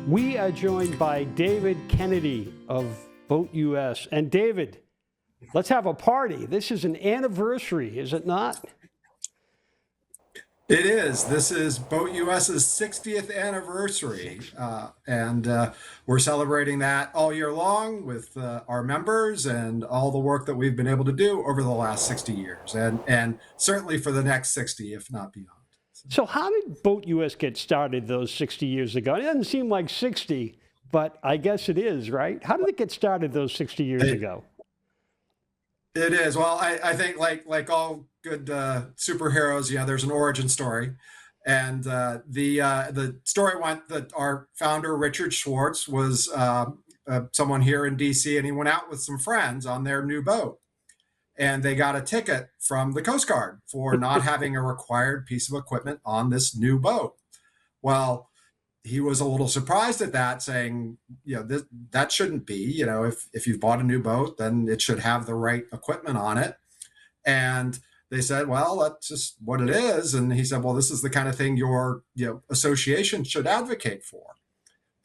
We are joined by David Kennedy of BoatUS. And David, let's have a party. This is an anniversary, is it not? It is. This is BoatUS's 60th anniversary, and we're celebrating that all year long with our members and all the work that we've been able to do over the last 60 years, and certainly for the next 60, if not beyond. So how did BoatUS get started those 60 years ago? It doesn't seem like 60, but I guess it is, right? How did it get started those 60 years ago? It is. Well, I think like all good superheroes, there's an origin story. And the story went that our founder, Richard Schwartz, was someone here in DC, and he went out with some friends on their new boat. And they got a ticket from the Coast Guard for not having a required piece of equipment on this new boat. Well, he was a little surprised at that, saying, that shouldn't be, if you've bought a new boat, then it should have the right equipment on it. And they said, well, that's just what it is. And he said, well, this is the kind of thing your association should advocate for.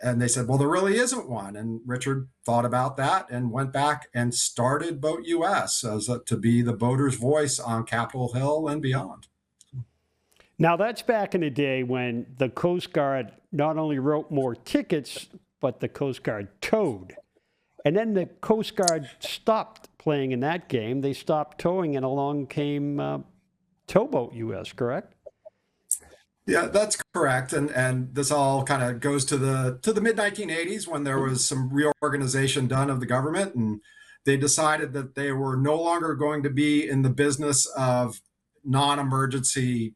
And they said, well, there really isn't one. And Richard thought about that and went back and started BoatUS to be the boater's voice on Capitol Hill and beyond. Now, that's back in the day when the Coast Guard not only wrote more tickets, but the Coast Guard towed. And then the Coast Guard stopped playing in that game. They stopped towing, and along came TowBoatUS, correct? Yeah, that's correct. And this all kind of goes to the mid-1980s, when there was some reorganization done of the government, and they decided that they were no longer going to be in the business of non-emergency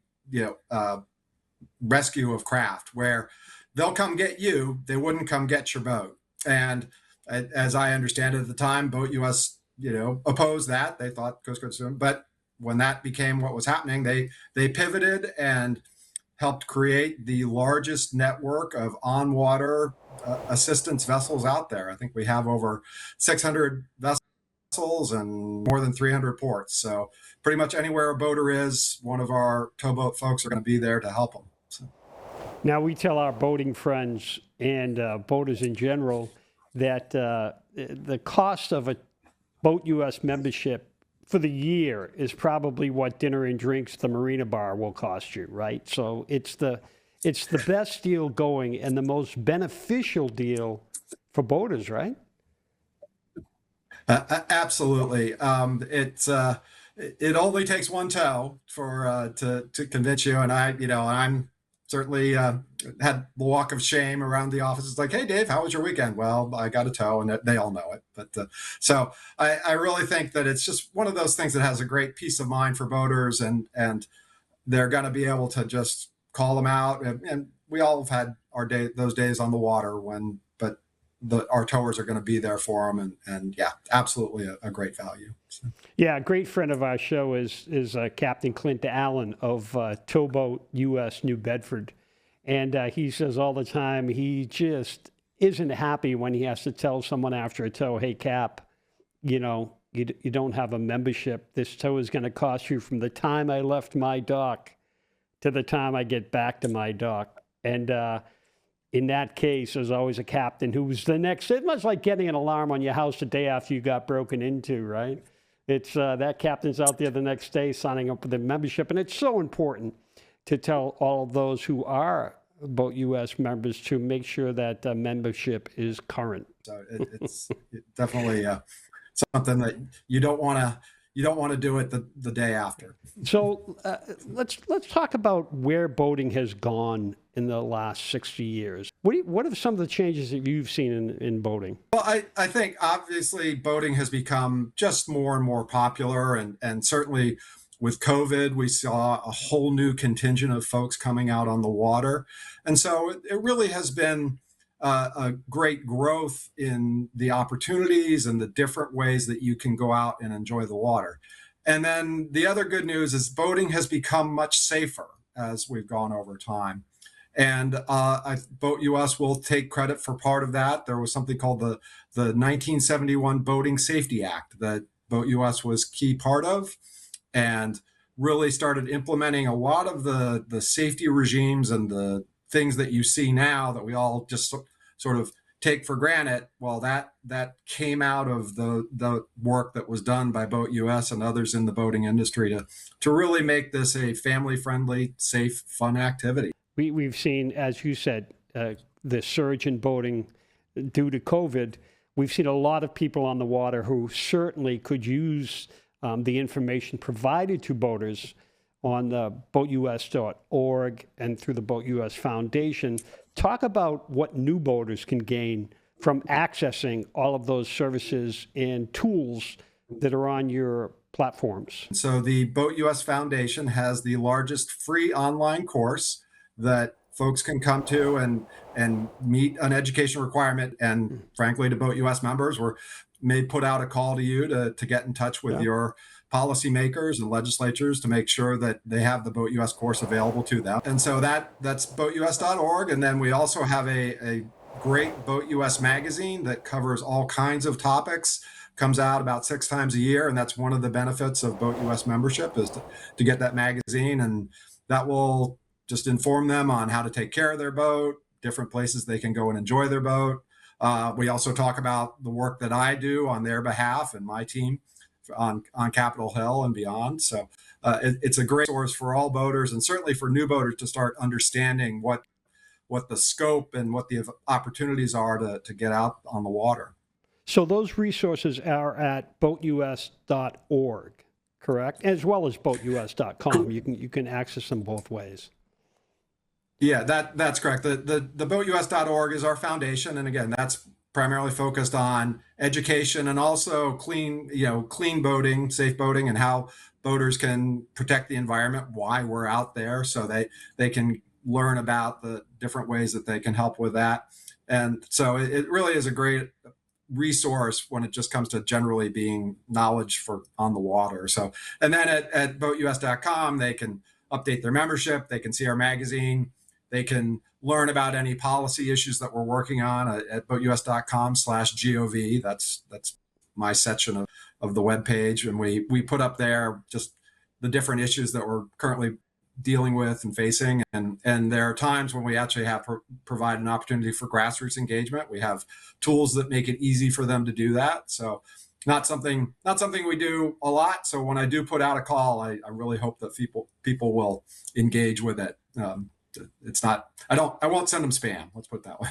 rescue of craft, where they'll come get you, they wouldn't come get your boat. And as I understand it at the time, BoatUS, opposed that. They thought Coast Guard soon, but when that became what was happening, they pivoted and helped create the largest network of on-water assistance vessels out there. I think we have over 600 vessels and more than 300 ports. So pretty much anywhere a boater is, one of our towboat folks are going to be there to help them. So. Now, we tell our boating friends and boaters in general that the cost of a BoatUS membership for the year is probably what dinner and drinks at the Marina Bar will cost you, right? So it's the best deal going and the most beneficial deal for boaters, right? Absolutely. It only takes one tow to convince you. And I'm certainly had the walk of shame around the office. It's like, hey, Dave, how was your weekend? Well, I got a tow, and they all know it. But so I really think that it's just one of those things that has a great peace of mind for boaters, and they're going to be able to just call them out. And we all have had those days on the water but our towers are going to be there for them. And yeah, absolutely a great value. So. Yeah, a great friend of our show is Captain Clint Allen of TowBoatUS New Bedford. And he says all the time he just isn't happy when he has to tell someone after a tow, hey, Cap, you don't have a membership. This tow is going to cost you from the time I left my dock to the time I get back to my dock. And in that case, there's always a captain who's the next. It's much like getting an alarm on your house the day after you got broken into, right? It's that captain's out there the next day signing up for the membership. And it's so important to tell all of those who are BoatUS members to make sure that membership is current. So it's definitely something that you don't want to do it the day after. So let's talk about where boating has gone in the last 60 years. What are some of the changes that you've seen in boating? Well, I think obviously boating has become just more and more popular, and certainly with COVID, we saw a whole new contingent of folks coming out on the water. And so it really has been a great growth in the opportunities and the different ways that you can go out and enjoy the water. And then the other good news is boating has become much safer as we've gone over time. And BoatUS will take credit for part of that. There was something called the 1971 Boating Safety Act that BoatUS was key part of, and really started implementing a lot of the safety regimes and the things that you see now that we all just sort of take for granted. Well, that came out of the work that was done by BoatUS and others in the boating industry to really make this a family-friendly, safe, fun activity. We've seen, as you said, the surge in boating due to COVID. We've seen a lot of people on the water who certainly could use the information provided to boaters on the BoatUS.org and through the BoatUS Foundation. Talk about what new boaters can gain from accessing all of those services and tools that are on your platforms. So the BoatUS Foundation has the largest free online course that folks can come to and meet an education requirement. And frankly, to BoatUS members, we may put out a call to you to get in touch with your policymakers and legislatures to make sure that they have the BoatUS course available to them. And so that's BoatUS.org. And then we also have a great BoatUS Magazine that covers all kinds of topics, comes out about 6 times a year. And that's one of the benefits of BoatUS membership is to get that magazine. And that will just inform them on how to take care of their boat, different places they can go and enjoy their boat. We also talk about the work that I do on their behalf and my team on Capitol Hill and beyond. So it's a great source for all boaters, and certainly for new boaters to start understanding what the scope and what the opportunities are to get out on the water. So those resources are at BoatUS.org, correct? As well as BoatUS.com. You can access them both ways. Yeah, that's correct. The BoatUS.org is our foundation, and again, that's primarily focused on education and also clean boating, safe boating, and how boaters can protect the environment, why we're out there, so they can learn about the different ways that they can help with that. And so it really is a great resource when it just comes to generally being knowledge for on the water. So, and then at BoatUS.com, they can update their membership, they can see our magazine, they can learn about any policy issues that we're working on at BoatUS.com/GOV. That's my section of the webpage. And we put up there just the different issues that we're currently dealing with and facing. And there are times when we actually have provide an opportunity for grassroots engagement. We have tools that make it easy for them to do that. So not something we do a lot. So when I do put out a call, I really hope that people will engage with it. It's not, I won't send them spam. Let's put it that way.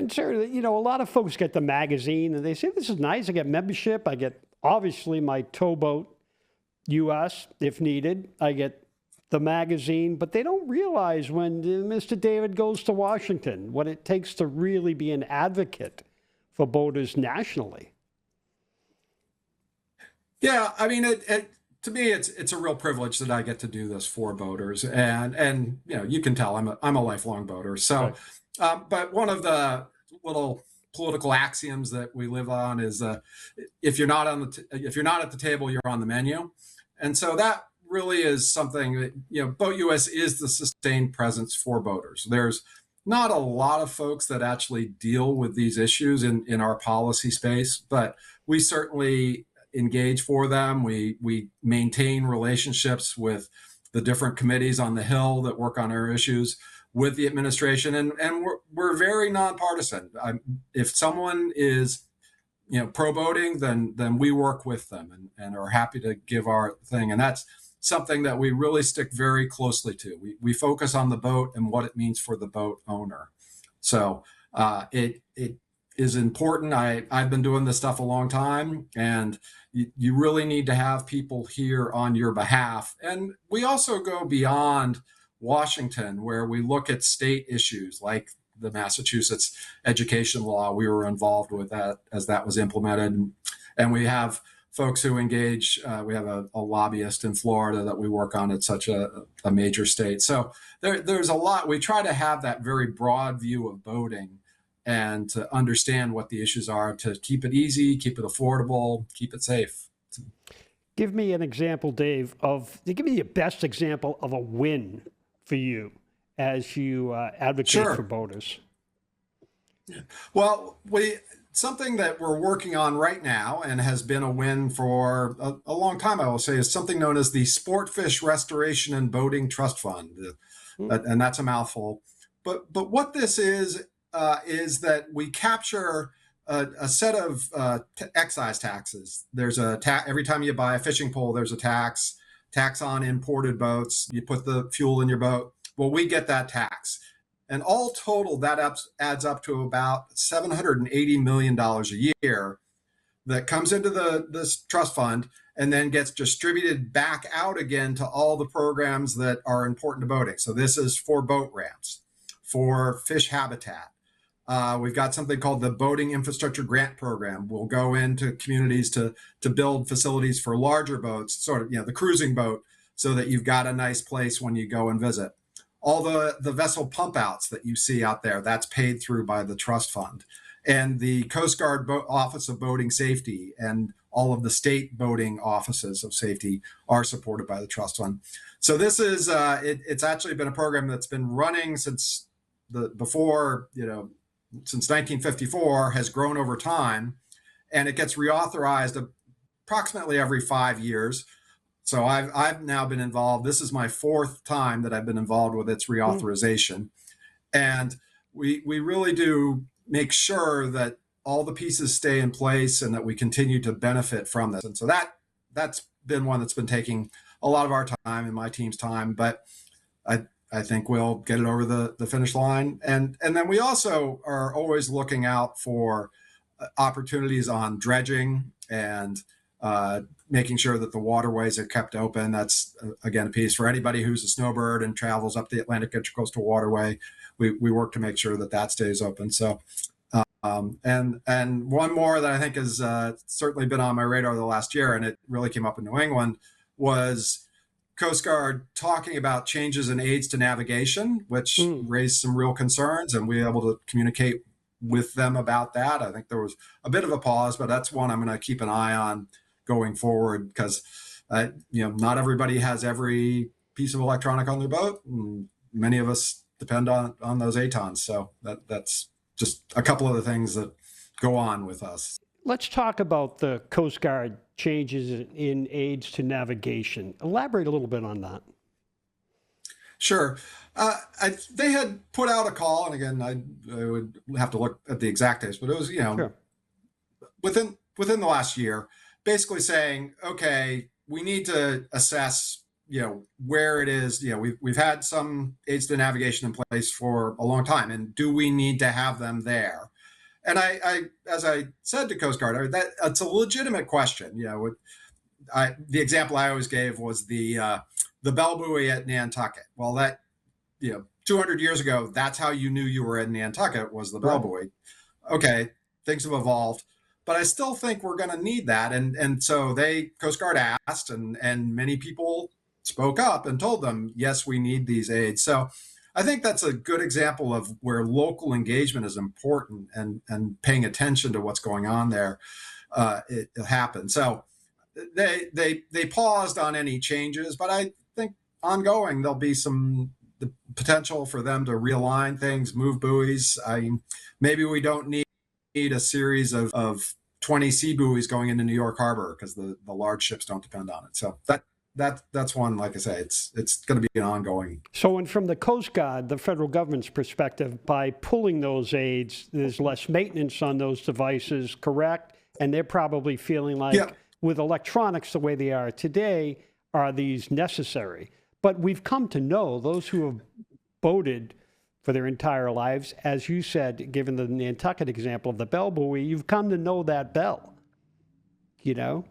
Sure, a lot of folks get the magazine and they say, this is nice. I get membership. I get, obviously, my TowBoatUS if needed. I get the magazine, but they don't realize when Mr. David goes to Washington, what it takes to really be an advocate for boaters nationally. Yeah, I mean, to me, it's a real privilege that I get to do this for boaters, and you can tell I'm a lifelong boater. So, right. But one of the little political axioms that we live on is if you're not at the table, you're on the menu, and so that really is something that BoatUS is the sustained presence for boaters. There's not a lot of folks that actually deal with these issues in our policy space, but we certainly engage for them. We maintain relationships with the different committees on the Hill that work on our issues with the administration, and we're very nonpartisan. If someone is pro boating, then we work with them and are happy to give our thing, and that's something that we really stick very closely to. We focus on the boat and what it means for the boat owner. So it is important. I've been doing this stuff a long time, and you really need to have people here on your behalf. And we also go beyond Washington, where we look at state issues like the Massachusetts education law. We were involved with that as that was implemented. And we have folks who engage. We have a lobbyist in Florida that we work on at such a major state. So there's a lot. We try to have that very broad view of boating and to understand what the issues are, to keep it easy, keep it affordable, keep it safe. Give me an example, Dave, give me your best example of a win for you as you advocate for boaters. Well, something that we're working on right now and has been a win for a long time, I will say, is something known as the Sportfish Restoration and Boating Trust Fund. And that's a mouthful. But what this is is that we capture a set of excise taxes. There's a every time you buy a fishing pole, there's a tax on imported boats. You put the fuel in your boat. Well, we get that tax. And all total, that adds up to about $780 million a year that comes into this trust fund and then gets distributed back out again to all the programs that are important to boating. So this is for boat ramps, for fish habitat. We've got something called the Boating Infrastructure Grant Program. We'll go into communities to build facilities for larger boats, sort of, the cruising boat, so that you've got a nice place when you go and visit. All the vessel pump outs that you see out there, that's paid through by the trust fund. And the Coast Guard Office of Boating Safety and all of the state boating offices of safety are supported by the trust fund. So this is, it's actually been a program that's been running since since 1954, has grown over time, and it gets reauthorized approximately every 5 years. So I've now been involved. This is my 4th time that I've been involved with its reauthorization. And we really do make sure that all the pieces stay in place and that we continue to benefit from this. And so that's been one that's been taking a lot of our time and my team's time, but I think we'll get it over the finish line. And then we also are always looking out for opportunities on dredging and making sure that the waterways are kept open. That's, again, a piece for anybody who's a snowbird and travels up the Atlantic Intracoastal Waterway. We work to make sure that stays open. So, and one more that I think has certainly been on my radar the last year, and it really came up in New England, was Coast Guard talking about changes in aids to navigation, which raised some real concerns, and we were able to communicate with them about that. I think there was a bit of a pause, but that's one I'm going to keep an eye on going forward, because not everybody has every piece of electronic on their boat, and many of us depend on those ATONs. So that's just a couple of the things that go on with us. Let's talk about the Coast Guard changes in aids to navigation. Elaborate a little bit on that. Sure. They had put out a call, and again, I would have to look at the exact dates, but it was, sure, within the last year, basically saying, okay, we need to assess, where it is. We've had some aids to navigation in place for a long time, and do we need to have them there? And I as I said to Coast Guard, that it's a legitimate question. The example I always gave was the bell buoy at Nantucket. Well, that 200 years ago, that's how you knew you were in Nantucket, was the bell buoy. Okay, things have evolved, but I still think we're going to need that. And so Coast Guard asked, and many people spoke up and told them, yes, we need these aids. So I think that's a good example of where local engagement is important, and paying attention to what's going on there. It happened. So they paused on any changes, but I think ongoing there'll be the potential for them to realign things, move buoys. Maybe we don't need a series of 20 sea buoys going into New York Harbor, because the large ships don't depend on it. So that's one, like I say, it's going to be an ongoing. So, and from the Coast Guard, the federal government's perspective, by pulling those aids, there's less maintenance on those devices, correct? And they're probably feeling like, with electronics the way they are today, are these necessary? But we've come to know, those who have boated for their entire lives, as you said, given the Nantucket example of the bell buoy, you've come to know that bell, Yeah,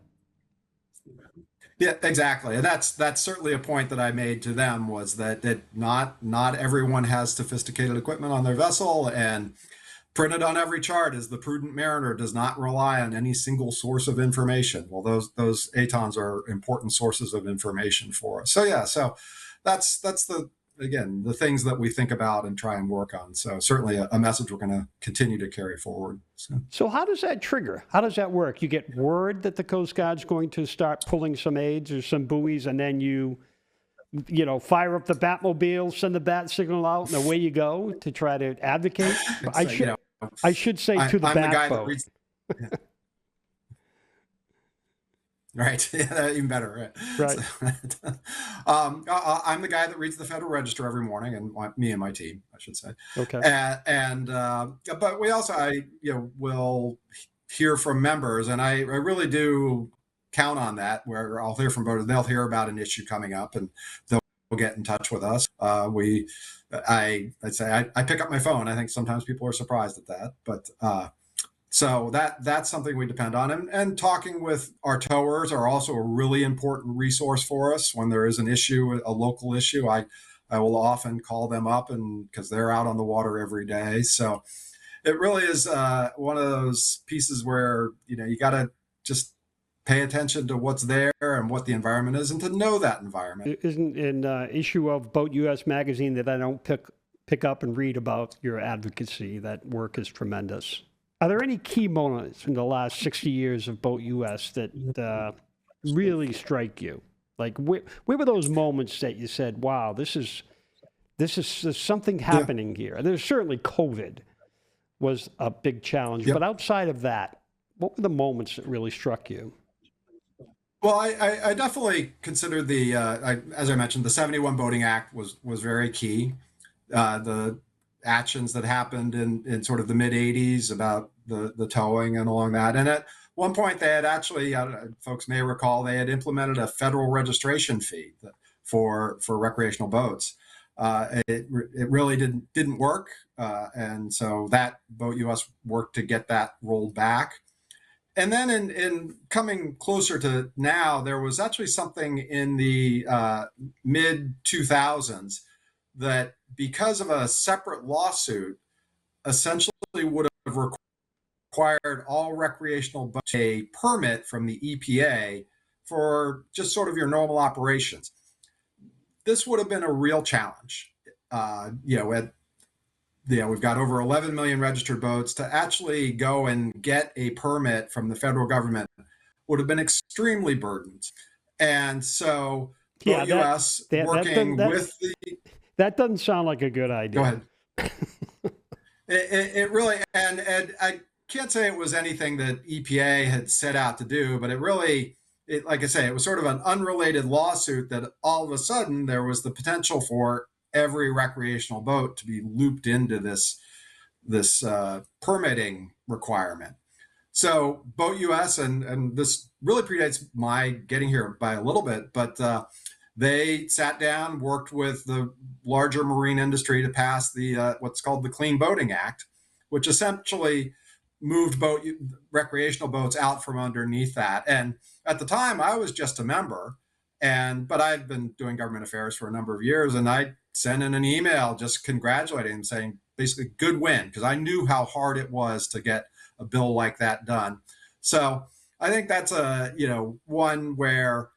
exactly. And that's certainly a point that I made to them, was that not everyone has sophisticated equipment on their vessel, and printed on every chart is the prudent mariner does not rely on any single source of information. Well, those ATONs are important sources of information for us. So that's the things that we think about and try and work on. So certainly a message we're going to continue to carry forward. So how does that trigger? How does that work? You get word that the Coast Guard's going to start pulling some aids or some buoys, and then you fire up the Batmobile, send the bat signal out, and away you go to try to advocate? I should say to the bat boat. Right. Yeah, even better. Right. Right. So, I'm the guy that reads the Federal Register every morning, and me and my team, I should say. Okay. But we also, will hear from members, and I really do count on that. Where I'll hear from voters, they'll hear about an issue coming up, and they'll get in touch with us. I'd say I pick up my phone. I think sometimes people are surprised at that, but. So that's something we depend on, and talking with our towers are also a really important resource for us when there is an issue, a local issue. I will often call them up, and because they're out on the water every day. So it really is one of those pieces where you got to just pay attention to what's there and what the environment is, and to know that environment. It isn't an issue of BoatUS Magazine that I don't pick up and read about your advocacy. That work is tremendous. Are there any key moments in the last 60 years of BoatUS that really strike you? Like, where were those moments that you said, "Wow, there's something Yeah. happening here"? There's certainly COVID was a big challenge, Yep. but outside of that, what were the moments that really struck you? Well, I definitely consider as I mentioned, the 71 Boating Act was very key. The actions that happened in sort of the mid 80s about the towing and along that. And at one point they had actually, folks may recall, they had implemented a federal registration fee for recreational boats. It really didn't work. And so that BoatUS worked to get that rolled back. And then in coming closer to now, there was actually something in the mid 2000s that, because of a separate lawsuit, essentially would have required all recreational boats a permit from the EPA for just sort of your normal operations. This would have been a real challenge. We've got over 11 million registered boats. To actually go and get a permit from the federal government would have been extremely burdened. And so Yeah, BoatUS working with the... That doesn't sound like a good idea. Go ahead. It really, and I can't say it was anything that EPA had set out to do, but like I say, it was sort of an unrelated lawsuit that all of a sudden there was the potential for every recreational boat to be looped into this permitting requirement. So BoatUS, and this really predates my getting here by a little bit, but they sat down, worked with the larger marine industry to pass the what's called the Clean Boating Act, which essentially moved recreational boats out from underneath that. And at the time, I was just a member, but I'd been doing government affairs for a number of years, and I sent in an email just congratulating them, saying basically good win, because I knew how hard it was to get a bill like that done. So I think that's one where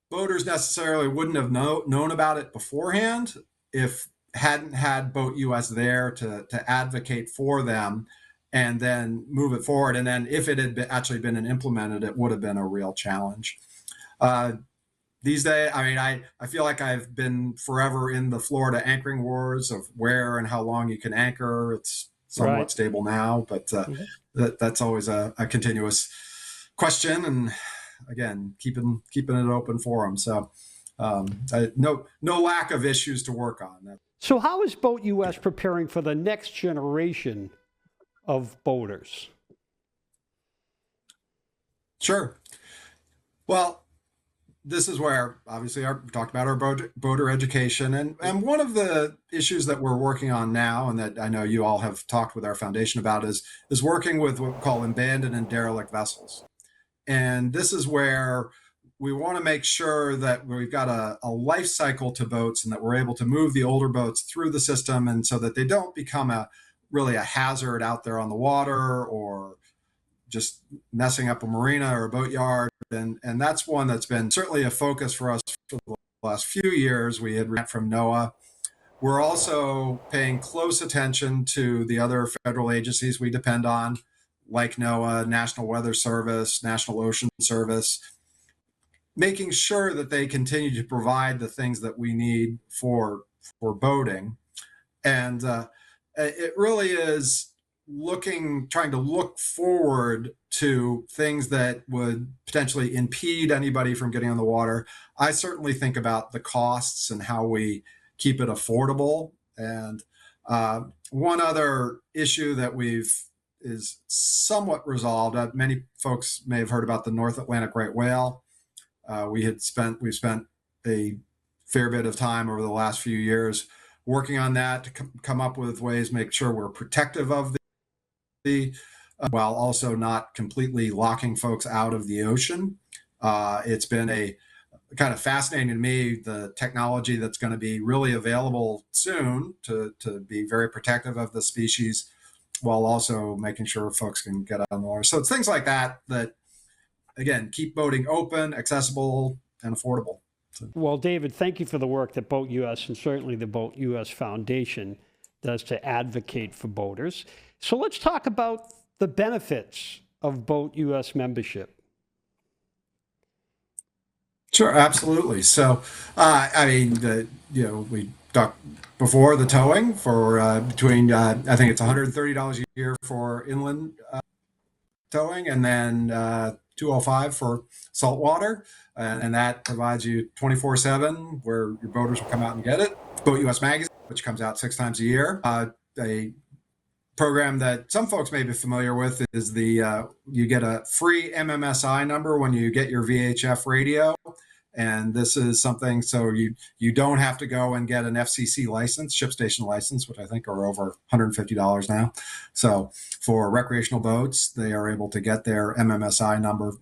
boaters necessarily wouldn't have known about it beforehand if hadn't had BoatUS there to advocate for them and then move it forward. And then if it had actually been implemented, it would have been a real challenge. These days, I mean, I feel like I've been forever in the Florida anchoring wars of where and how long you can anchor. It's somewhat stable now, but that's always a continuous question. And again, keeping it open for them. So no lack of issues to work on. So how is BoatUS preparing for the next generation of boaters? Sure. Well, this is where obviously we talked about our boater education, and one of the issues that we're working on now, and that I know you all have talked with our foundation about, is working with what we call abandoned and derelict vessels. And this is where we want to make sure that we've got a life cycle to boats, and that we're able to move the older boats through the system, and so that they don't become really a hazard out there on the water, or just messing up a marina or a boatyard. And that's one that's been certainly a focus for us for the last few years. We had rent from NOAA. We're also paying close attention to the other federal agencies we depend on, like NOAA, National Weather Service, National Ocean Service, making sure that they continue to provide the things that we need for boating. And it really is trying to look forward to things that would potentially impede anybody from getting on the water, I certainly think about the costs and how we keep it affordable. And one other issue that is somewhat resolved. Many folks may have heard about the North Atlantic right whale. We've spent a fair bit of time over the last few years working on that to come up with ways, make sure we're protective of the while also not completely locking folks out of the ocean. It's been a kind of fascinating to me, the technology that's going to be really available soon to be very protective of the species while also making sure folks can get on the water. So it's things like that that, again, keep boating open, accessible, and affordable. Well, David, thank you for the work that BoatUS and certainly the BoatUS Foundation does to advocate for boaters. So let's talk about the benefits of BoatUS membership. Sure, absolutely. So, I mean, we talked before the towing for between, I think it's $130 a year for inland towing, and then $205 for saltwater. And that provides you 24/7 where your boaters will come out and get it. BoatUS Magazine, which comes out 6 times a year. A program that some folks may be familiar with is you get a free MMSI number when you get your VHF radio. And this is something, so you don't have to go and get an FCC license, ship station license, which I think are over $150 now. So for recreational boats, they are able to get their MMSI number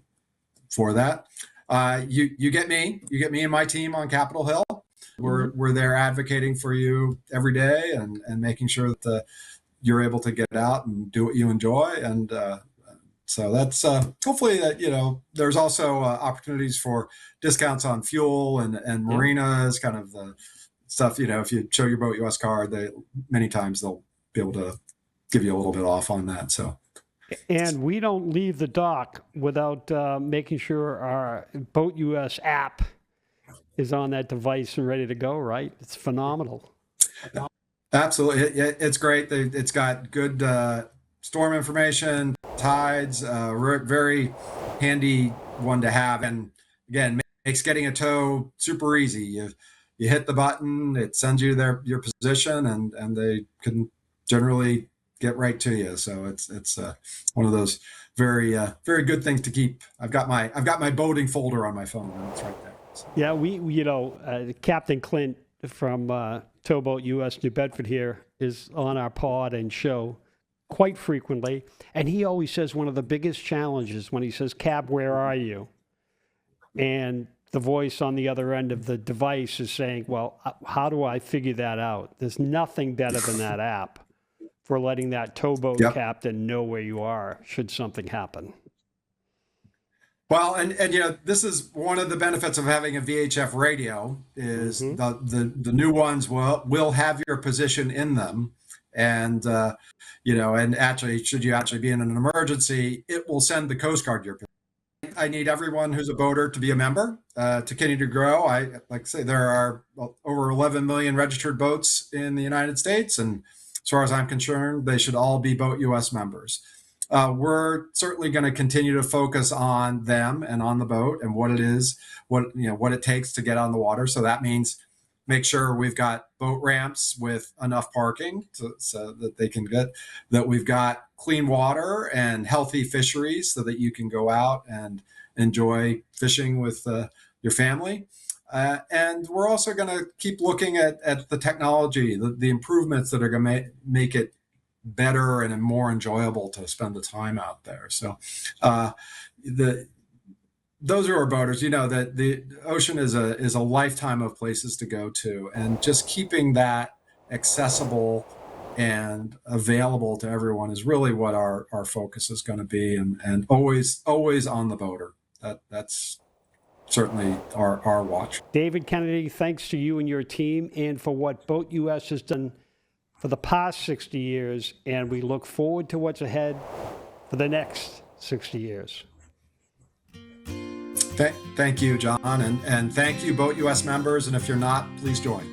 for that. You get me and my team on Capitol Hill. We're there advocating for you every day and making sure that you're able to get out and do what you enjoy. And so that's hopefully that, there's also opportunities for discounts on fuel and marinas, kind of the stuff, if you show your BoatUS card, many times they'll be able to give you a little bit off on that. So. And we don't leave the dock without making sure our BoatUS app is on that device and ready to go, right? It's phenomenal. Absolutely. It's great. It's got good storm information, tides, very handy one to have. And again, makes getting a tow super easy. You hit the button, it sends you your position, and they can generally get right to you. So it's one of those very good things to keep. I've got my boating folder on my phone, and it's right there. So. Yeah, we Captain Clint from TowBoatUS New Bedford here is on our pod and show quite frequently, and he always says one of the biggest challenges when he says, "Cab, where are you?" and the voice on the other end of the device is saying, "Well, how do I figure that out?" There's nothing better than that app for letting that towboat captain know where you are should something happen. Well, and this is one of the benefits of having a VHF radio is the new ones will have your position in them, and and actually, should you actually be in an emergency, it will send the Coast Guard your position. I need everyone who's a boater to be a member to continue to grow. I like to say there are over 11 million registered boats in the United States, and as far as I'm concerned, they should all be BoatUS members. We're certainly going to continue to focus on them and on the boat and what it is, what it takes to get on the water. So that means make sure we've got boat ramps with enough parking so that they can get, that we've got clean water and healthy fisheries so that you can go out and enjoy fishing with your family. And we're also going to keep looking at the technology, the improvements that are going to make it better and more enjoyable to spend the time out there. So those are our boaters. That the ocean is a lifetime of places to go to, and just keeping that accessible and available to everyone is really what our focus is going to be, and always on the boater. That's certainly our watch. David Kennedy, thanks to you and your team and for what BoatUS has done for the past 60 years, and we look forward to what's ahead for the next 60 years. Thank you, John, and thank you, BoatUS members, and if you're not, please join.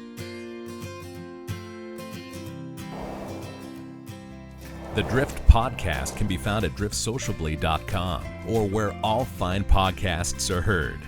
The Drift Podcast can be found at driftsociably.com or where all fine podcasts are heard.